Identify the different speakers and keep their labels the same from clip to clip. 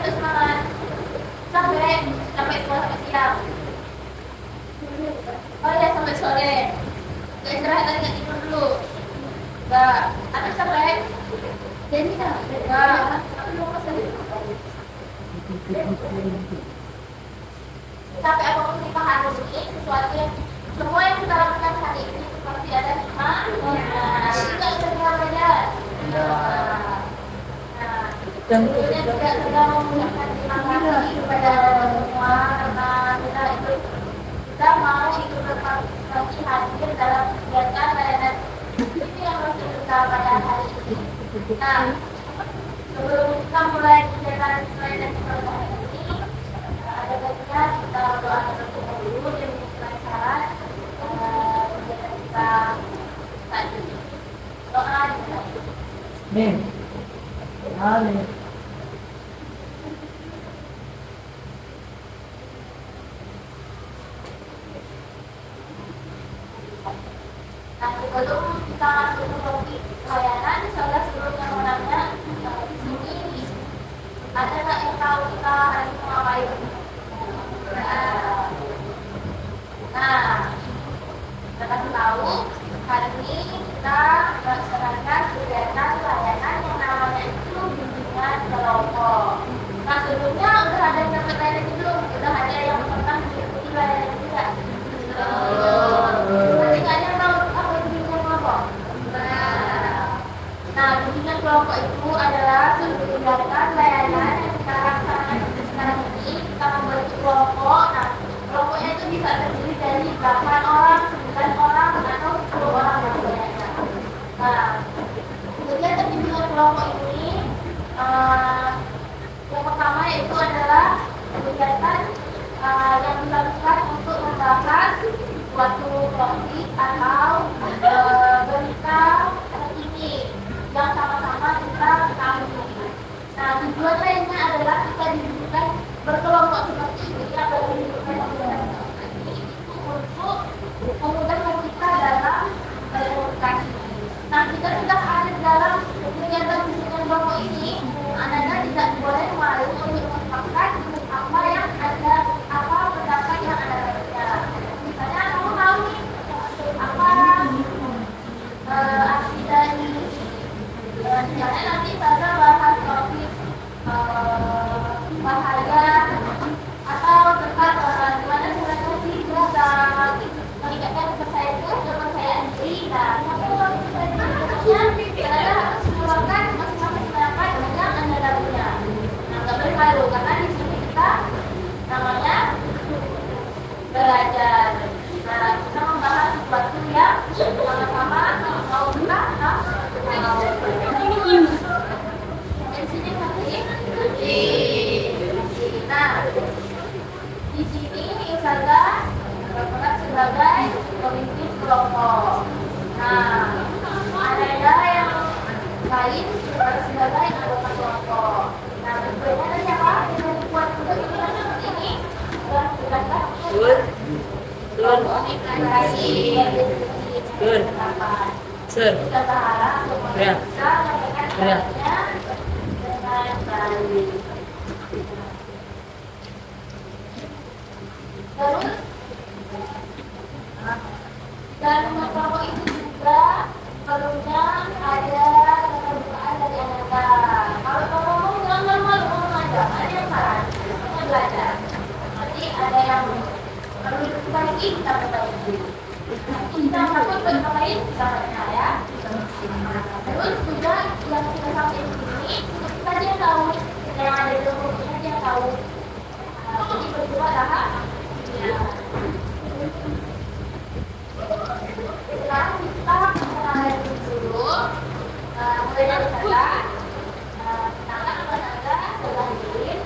Speaker 1: itu semangat sampai sekolah sampai siang. Oh ya sampai sore. Gak istirahat lagi, nggak tidur dulu. Gak. Anak capek. Jadi kan? Gak. Aku mau pesan. Sampai apapun kita hari ini, sesuatu yang semua yang kita lakukan hari ini pasti ada hikmah. Nah, kita segera belajar. Nah, sebelumnya juga sudah mengucapkan terima kasih kepada semua karena kita mau ikut berpartisipasi hadir dalam kegiatan layanan ini yang harus kita pada hari ini. Nah, sebelum kita mulai kegiatan layanan kita hari ini, ada baiknya kita doa terlebih dulu dan syarat kegiatan kita saat ini. Doa dimulai.
Speaker 2: Amin. Amin.
Speaker 1: Nah, sebelum kita masuk ke topik layanan, saya sebelumnya mau nanya di sini ada nggak yang tahu kita hari ini mau ngapain? Nah, kita kasih tahu hari ini kita melaksanakan kegiatan layanan yang namanya itu bimbingan kelompok. Nah, sebelumnya udah ada yang dapat layanan itu belum? Udah ada yang pernah mengikuti layanan itu nggak? Berarti nggak ada yang tahu apa itu bimbingan kelompok? Nah, bimbingan kelompok itu adalah suatu kegiatan layanan yang kita laksanakan sekarang ini. Kita membuat kelompok. Nah, kelompoknya itu bisa terdiri dari 8 orang, 9 orang, atau 10 orang yang banyaknya. Nah, kegiatan bimbingan kelompok ini yang pertama itu adalah kegiatan yang dilakukan untuk membahas suatu topik atau berita terkini yang sama-sama kita ketahui. Nah, tujuan lainnya adalah kita dibutuhkan berkelompok seperti ini atau dibutuhkan untuk memudahkan kita dalam berkomunikasi. Nah, kita sudah ada dalam kegiatan bimbingan kelompok ini, Anda tidak boleh malu untuk mengungkapkan apa yang ada, apa pendapat yang Anda baca. Misalnya kamu tahu nih apa arti dari misalnya nanti saya bahas topik bahaya atau tentang gimana caranya sih bisa meningkatkan kepercayaan diri. Nah, Anda harus mengeluarkan masing-masing pendapat yang Anda punya. Nah, nggak boleh malu karena di sini kita namanya belajar. Nah, kita membahas sesuatu yang sama-sama mau kita di sini nah, di sini saya berperan sebagai pemimpin kelompok. Nah, ada yang lain sebagai anggota kelompok. Nah, tujuannya ada siapa yang membuat kegiatan seperti ini? Berdasarkan komunikasi, kita berharap semuanya bisa menyampaikan pendapatnya dengan baik. Terus dan kelompok itu juga perlunya ada keterbukaan dari Anda. Kalau ngomong jangan malu-malu aja, ada yang salah, kita belajar. Nanti ada yang perlu diperbaiki, kita perbaiki. Kita takut bermain, kita percaya. Terus juga yang kita sampai di sini, kita dia tahu yang ada di kelompoknya dia tahu. Jadi berdua adalah sekarang kita kenalan dulu, mulai dari saya. Kenalan apa saja, jelasin.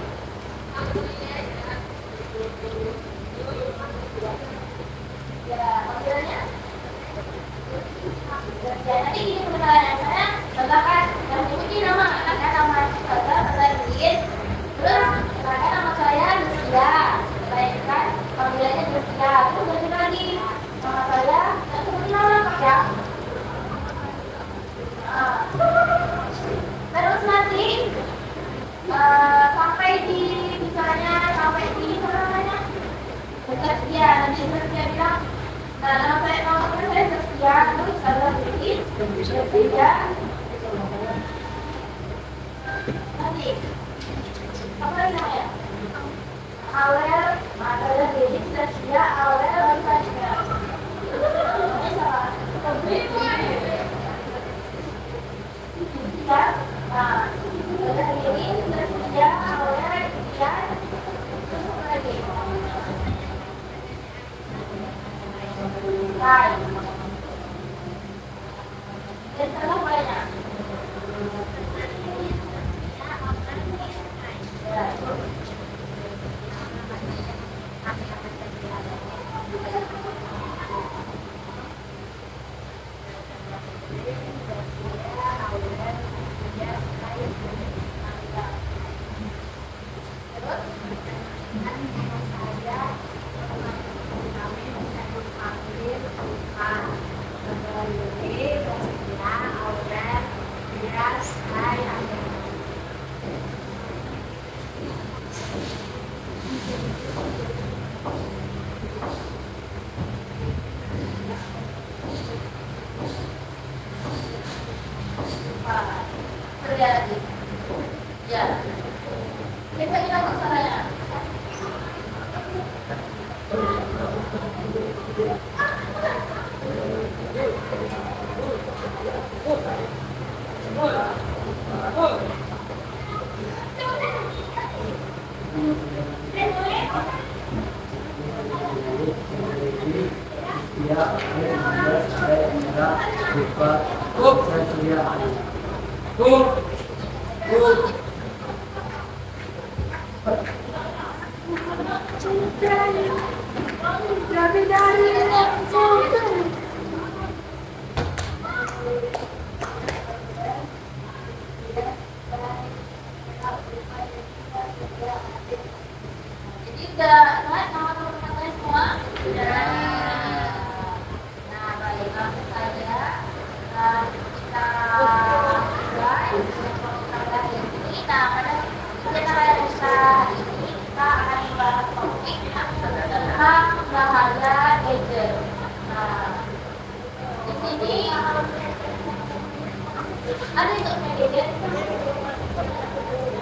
Speaker 1: Ya, modelnya. Ya, nanti ini perkenalan saya, katakan yang ini nama, ada nama saya, jelasin. Terus, katakan nama saya Lucia. Setia, nanti Setia bilang, nah nama saya Setia, terus saya bikin Setia. Nanti apa lagi namanya? Awel, ada jadi Setia, Awel, misalnya. Salah. Ya, nah, udah ini Setia, Awel, ya, terus apa lagi? Right. Dan salah banyak. Ya. Terjadi. Ya. Kita hilang masalahnya. Jadi udah ingat nama teman-teman semua? Sudah. Nah, baik, langsung saja kita mulai ini. Nah, pada kesempatan ini kita akan membahas topik tentang bahaya gadget. Nah, di sini ada yang nggak punya gadget?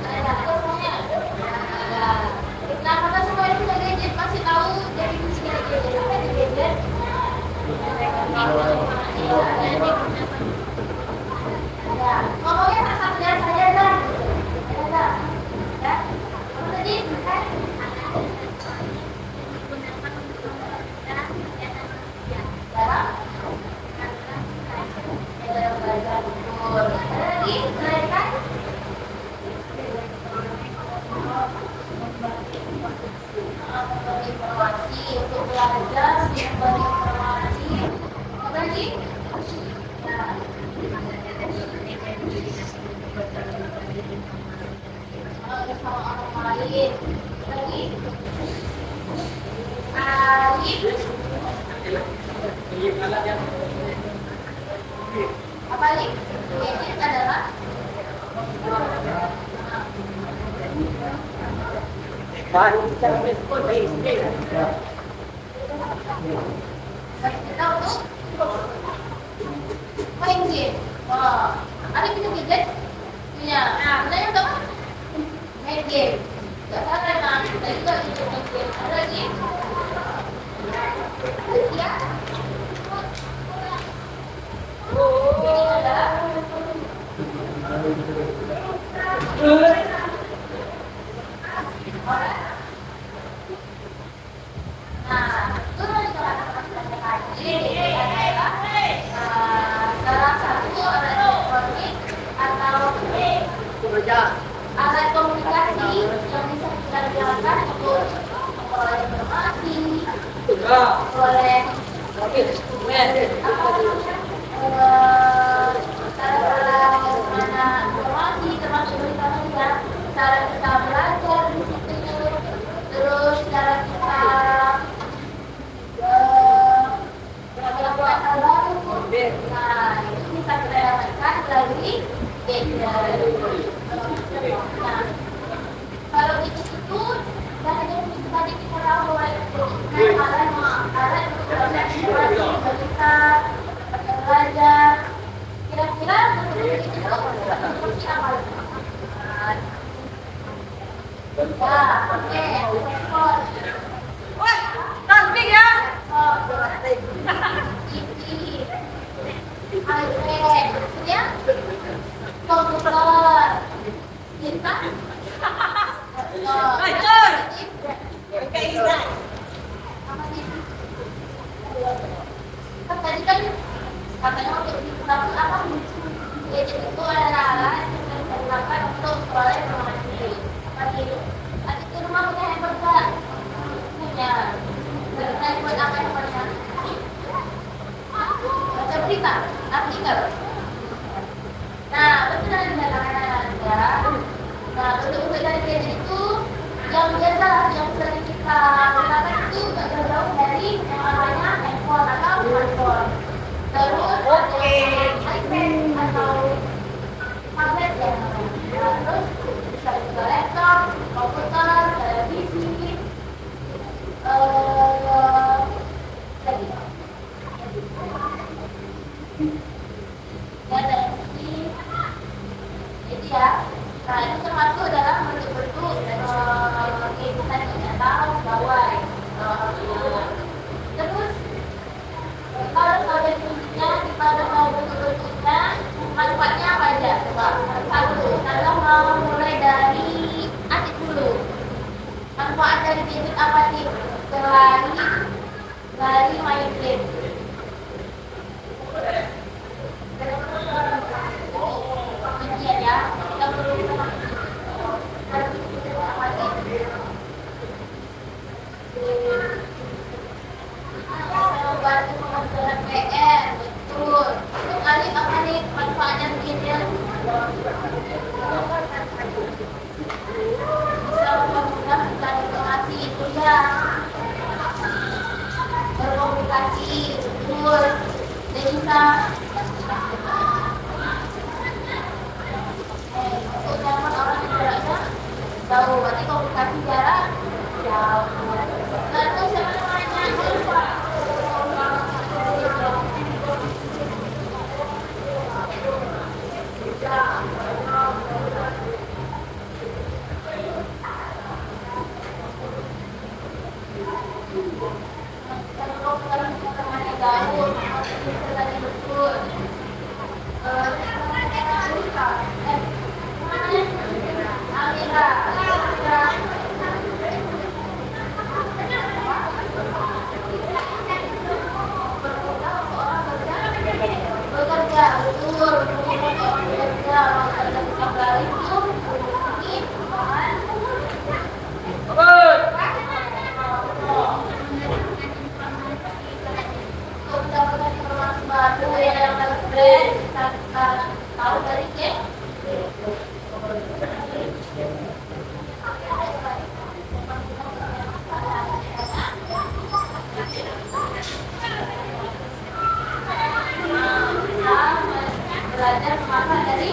Speaker 1: Ada semuanya. Nah, karena semua itu punya gadget, masih tahu dari fungsinya gadget. Apa itu gadget? Ya, ngomongnya tak biasa saja kan? Ya, ya. Apa tadi? Dalam? Dalam belajar betul. Ada lagi? Selain kan? Memberi informasi untuk belajar, memberi informasi. Apa lagi? Nah, bersama orang lain. Lagi? Apa lagi? Ini adalah kita untuk main game. Wah, ada punya gadget? Punya. Nah, saya apa? Main game. Gak salah kan? Kita juga itu main game. Ada lagi? Ya. Ini adalah nah, itu ini adalah salah satu alat elektronik atau alat komunikasi yang bisa kita gunakan untuk memperoleh informasi, memperoleh cara mana informasi termasuk berita media, cara kita belajar di situ, terus cara kita melakukan hal baru. Nah, itu bisa kita dapatkan dari gadget. Nah, kalau itu dan hanya tadi kita tahu bahwa Wah, cantik ya. Ya, komputer, cinta,
Speaker 3: Hancur. Kayak Iza.
Speaker 1: apa sih? Kan tadi kan katanya untuk digunakan apa? Gadget itu adalah yang digunakan untuk peroleh informasi. Seperti itu. Tadi di rumah punya handphone nggak? Punya. Nah, buat apa handphonenya? Baca berita, artikel. Nah, betul kan ya. Nah, untuk dari gadget itu yang biasa yang sering kita gunakan itu nggak jauh dari yang namanya handphone atau smartphone. Terus iPad atau tablet ya. Nah, terus bisa juga laptop, komputer, televisi, lagi. Ya, televisi. Jadi ya, nah itu termasuk dalam bentuk-bentuk kehidupan yang tahu gawai. Terus kalau definisinya kita udah mau bentuk-bentuknya, manfaatnya apa aja? Coba satu, kalau mau mulai dari asik dulu. Manfaat dari gadget apa sih? Selain main game. Kuncian ya, kita perlu membantu pengerjaan PR, betul. Terus Ali apa nih manfaatnya begini? Bisa mempermudah mencari informasi itu ya. Berkomunikasi, betul. Dan bisa untuk zaman orang yang jaraknya jauh, berarti komunikasi jarak jauh. Nah, itu siapa namanya? Lupa. Bekerja, betul. Bekerja, bekerja itu mendapatkan informasi baru yang keren, kita tahu dari game. Belajar memakan dari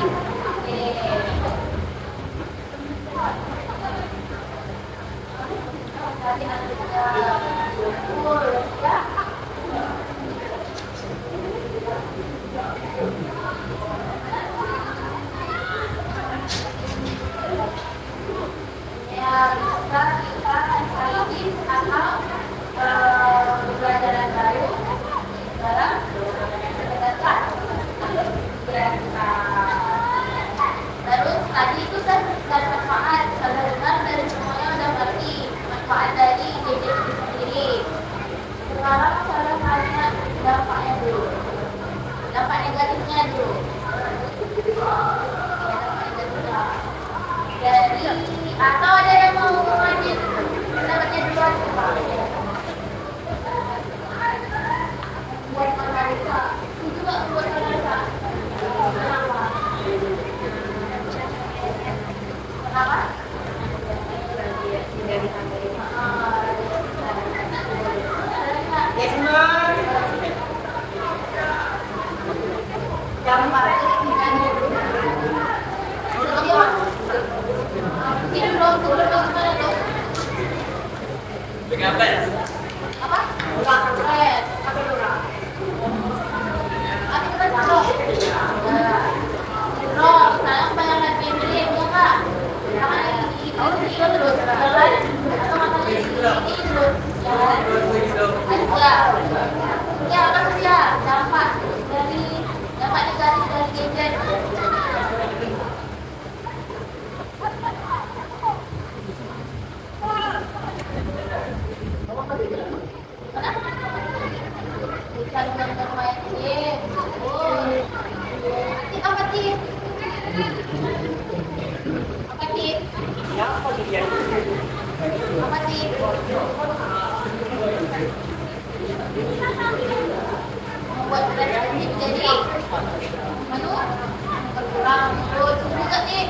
Speaker 1: ya bisa kita cari atau pembelajaran baru dalam sebentar. Terus tadi itu kan manfaat, kalau dengar dari semuanya udah ngerti manfaat dari gadget itu sendiri. Sekarang saya tanya dampaknya dulu, dampak negatifnya dulu. Jadi atau ada yang mau lanjut pendapatnya duluan? Buat analisa, itu nggak buat analisa. Kenapa? Apa? jalan atau matanya di sini dulu jalan ya apa saja dampak negatif dari gadget. Membuat prestasi jadi menu berkurang terus juga nih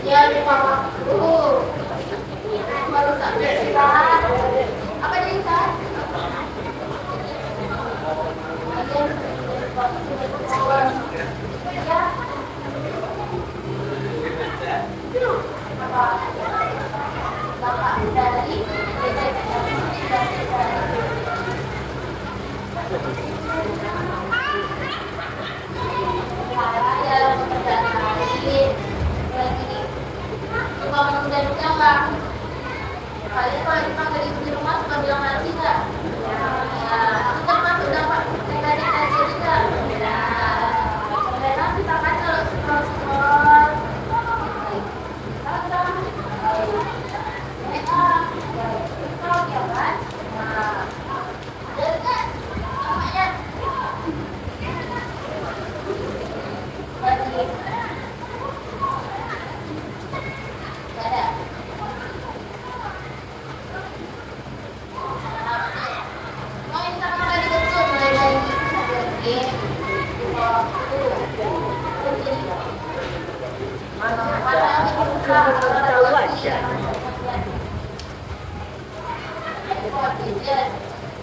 Speaker 1: ya lupa waktu baru sampai istirahat apa nih Sar? Kalian kalau dipanggil di rumah suka bilang nanti nggak? Ya, kita masuk dampak negatif juga. Nanti kita kan kalau scroll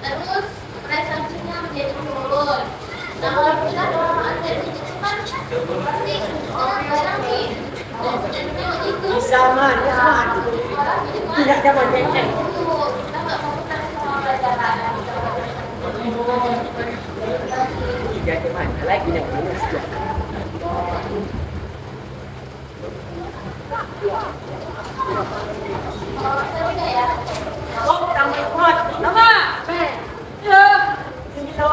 Speaker 1: terus prestasinya menjadi turun. Nah kalau kita ada itu kan berarti orang nih itu
Speaker 3: Sama, tidak dapat cek.
Speaker 1: kita nggak fokus sama pelajaran.
Speaker 3: Tidak kemana lagi nak lulus dia.
Speaker 1: Kalau saya ya.
Speaker 3: Oh, sampai kuat. Nama. Ya. Sini so.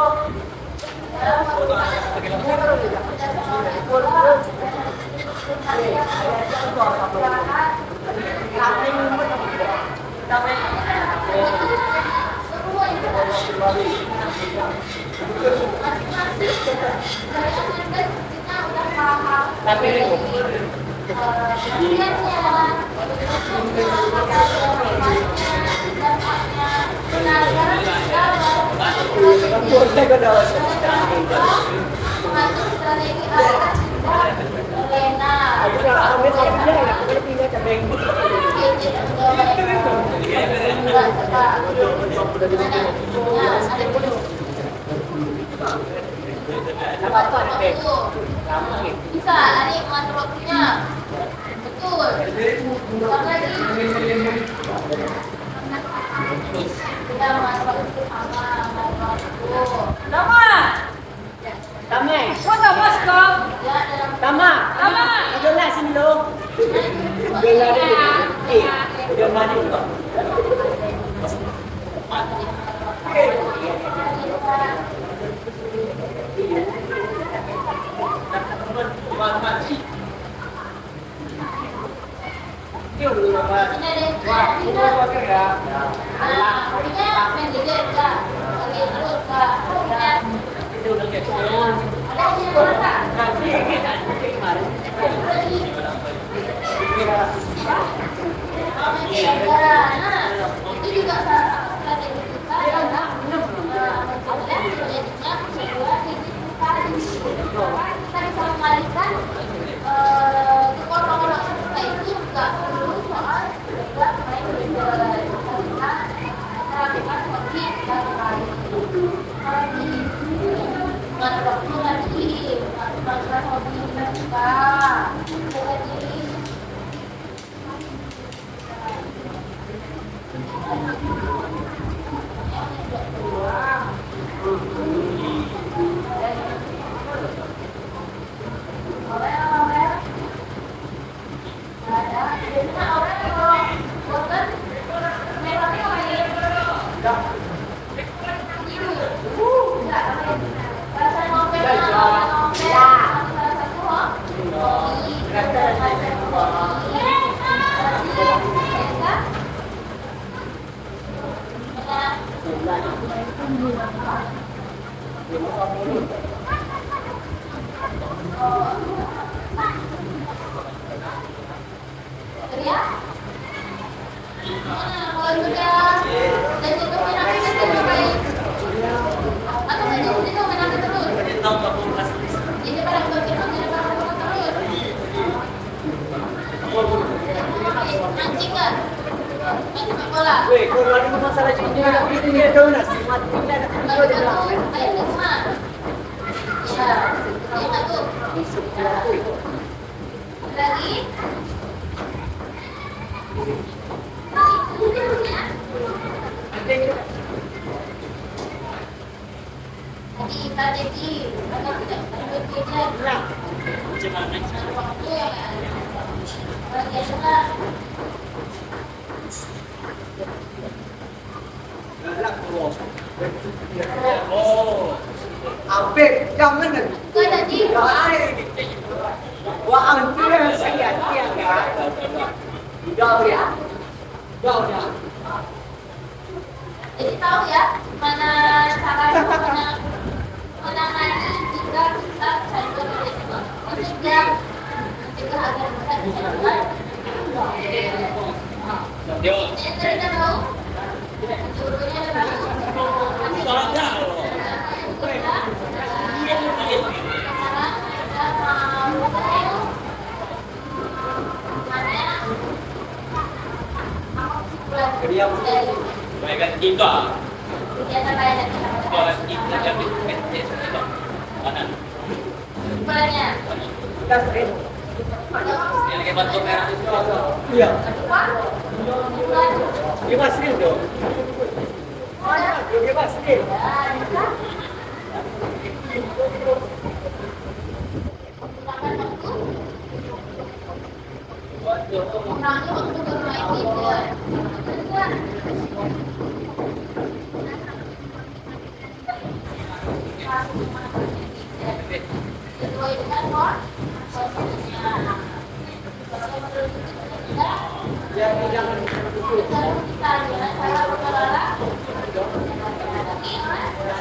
Speaker 1: Bisa, ini mengatur waktunya. Betul. Bukan lagi. Kita mengatur waktu sama waktu.
Speaker 3: Nama. Tama. Kau tak masuk?
Speaker 1: Ya, dalam
Speaker 3: Tama. Tama. Ada nak sini lo. Bila ni. Dia mana tu? Dia dulu apa?
Speaker 1: sini ada
Speaker 3: Wah, ini apa kira?
Speaker 1: artinya manajer enggak, lagi terus enggak,
Speaker 3: Itu udah kayak
Speaker 1: ada yang merasa
Speaker 3: nanti kita kemarin.
Speaker 1: itu juga salah satu strategi kita adalah mencegah terjadinya persetujuan kita bisa mengalihkan kekosongan waktu kita itu nggak perlu soal juga main kita melakukan hobi dan lain kalau di mana waktu lagi melakukan hobi orang kalau bosan merahnya ngapain? Enggak, rasa ngomel salah satu kopi, ya. Kalau sudah dan itu menang itu ngapain? Atau itu menang terus? Ini barang bukti ini barang bukti terus. Mancing kan? Mancing bola.
Speaker 3: Weh, kalau ada masalah cinta, ini dia tahu nasi mati.
Speaker 1: Baru satu, ayo semua. Ya, ini satu. Lagi. Strategi, atau tidak strateginya waktu yang ada. Bagaimana?
Speaker 3: Oh, Apik, jangan lagi.
Speaker 1: Kau tadi?
Speaker 3: Wah, antir saya tiang ya. Jauh ya. Jauh ya.
Speaker 1: Jadi tahu ya mana cara menangani jika kita candu berisiko mencegah agar kita dicandukan. Yang kita tahu jurunya adalah
Speaker 4: Baikkan kita.
Speaker 1: kegiatan lain yang kita
Speaker 4: Kalau kita jadi PNS itu kanan.
Speaker 1: Kesimpulannya,
Speaker 4: Yang lagi bantu merah itu.
Speaker 3: Iya.
Speaker 1: kedua, kesimpulan,
Speaker 3: Lima sini dong. Lima sini.
Speaker 1: dan menggunakan waktu bermain tidur. Kedua, sesuai dengan posisinya. Kalau menurut kita,
Speaker 3: Jangan
Speaker 1: kita dengan cara berolahraga.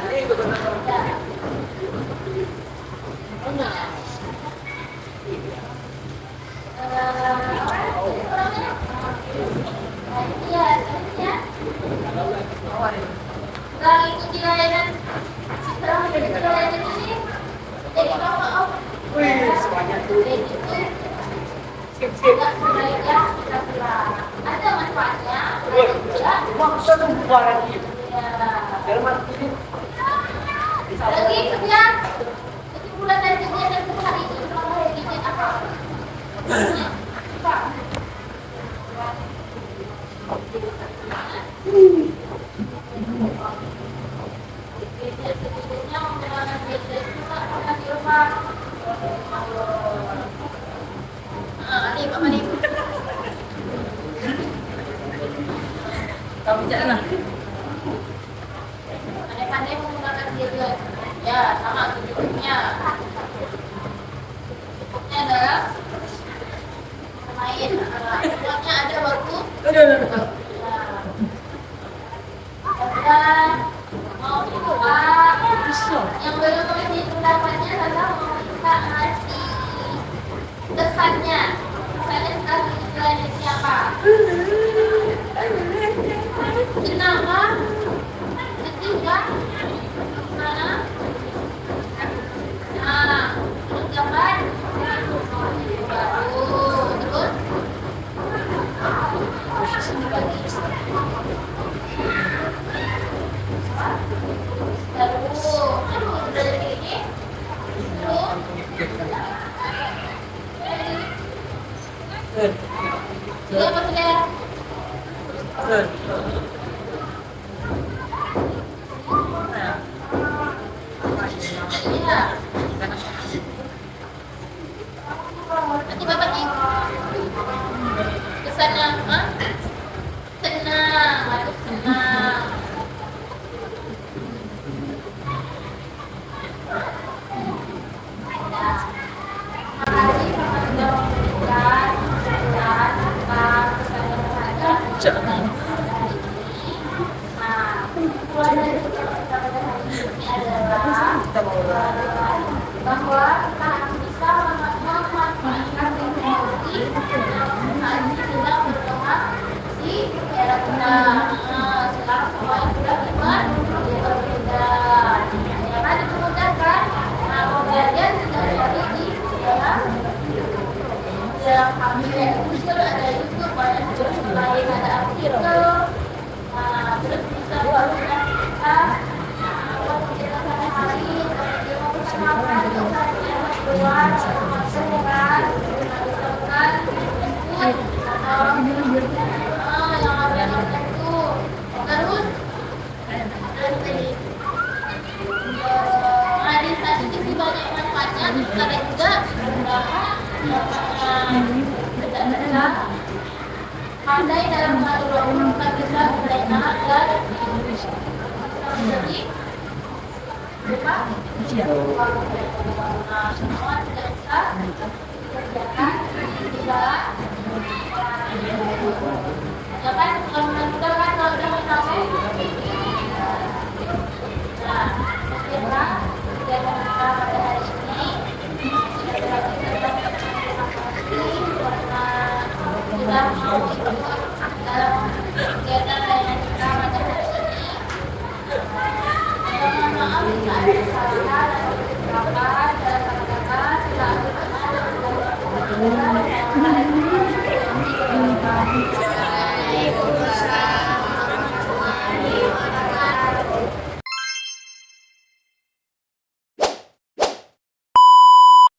Speaker 3: ini benar.
Speaker 1: Setelah ikuti layanan, setelah mengikuti layanan ini, jadi maaf,
Speaker 3: Wih, semuanya tuh.
Speaker 1: dan itu
Speaker 3: Skip, skip.
Speaker 1: tidak sebaiknya kita pulang. Ada manfaatnya, ada juga.
Speaker 3: Maksud bubaran ini.
Speaker 1: Ya.
Speaker 3: Dalam arti ini.
Speaker 1: Lagi sekian kesimpulan dari kegiatan kita hari ini. Kalau kegiatan apa? Pak. Kegiatan-kegiatannya menggunakan gadget juga karena di rumah. Adik, Pak Adik.
Speaker 2: Kamu jangan.
Speaker 1: Pandai-pandai menggunakan gadget. Ya, sama tujuannya. Cukupnya adalah bermain. Semuanya ada waktu. Dan mau buka yang belum mengisi pendapatnya adalah mau kita ngasih kesannya setelah menjalani siapa senang kah? Sedih kah? Gimana? Nah, gambar baru terus sudah apa sudah? Iya. Nanti bapak nih. senang, senang, aduh senang. Makasih Bapak sudah memberikan kesempatan tentang kesadaran terhadap
Speaker 2: Jangan.
Speaker 1: Nah, kesimpulan dari percakapan kita pada hari ini adalah bahwa kita harus bisa memanfaatkan teknologi yang saat ini sedang berkembang di era kita. Sekarang semuanya sudah berbeda. Karena dimudahkan, pembelajaran sudah terjadi di dalam HP, ada Google, ada YouTube, ada jurnal lain, ada artikel. Terus bisa melakukan kita kegiatan sehari-hari seperti mau pesan makan, keluar, makan ya kan, bisa pesan food atau yang ada itu. Terus di satu sisi banyak manfaatnya, bisa juga beberapa tidak bisa pandai dalam melakukan bisa mereka agar bisa menjadi berupa semua tidak bisa dikerjakan